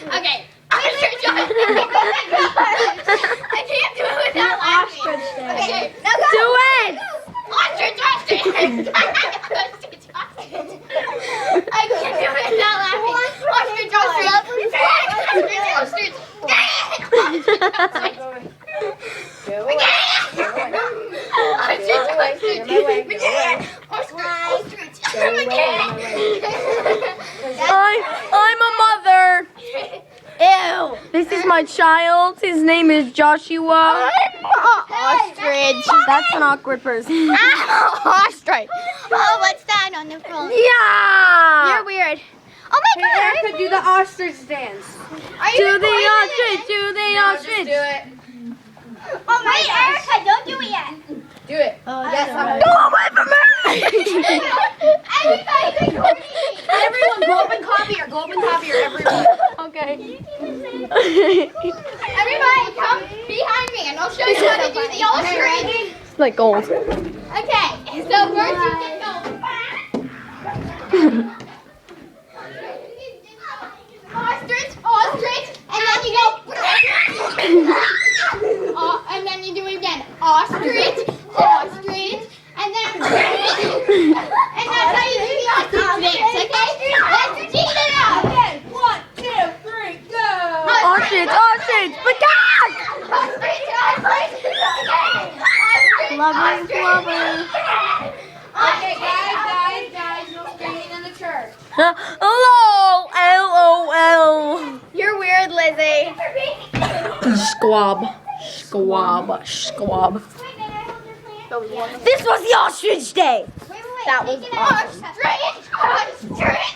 Okay. Ostrich. I can't do it without laughing. Okay. Now go. Do it! Ostrich. Ostrich. Ostrich. Ostrich. I can't do it without laughing. Ostrich. Ostrich. Ostrich. Ostrich. Ostrich. I'm a mother. Ew. This is my child. His name is Joshua. Ostrich. That's an awkward person. Ostrich. Oh, what's that on the phone? Yeah. You're weird. Oh my God. Erica, do the ostrich dance. Are you Do the recording ostrich. Do the ostrich. it. Oh my Erica, don't do it yet. Do it. Yes, I'm Go away from me. Everybody's recording. Everyone, go up and copy her. Go up and copy her, everyone. Okay. Everybody come behind me and I'll show you how to do the ostrich. It's like gold. Okay, so first you can go ostrich, ostrich, and then you go and then you do it again. Ostrich, ostrich, and then and that's how you do the ostrich dance, okay? Let's cheat it out. Okay, 1, 2, 3, go. Ostrich. Ostrich. Peacock. Ostrich, ostrich, okay. Flubber, flubber. Okay, guys, no screaming in the church. Hello. LOL. You're weird, Lizzie. Squab. Squab. Squab. This was the ostrich day. That was ostrich, ostrich.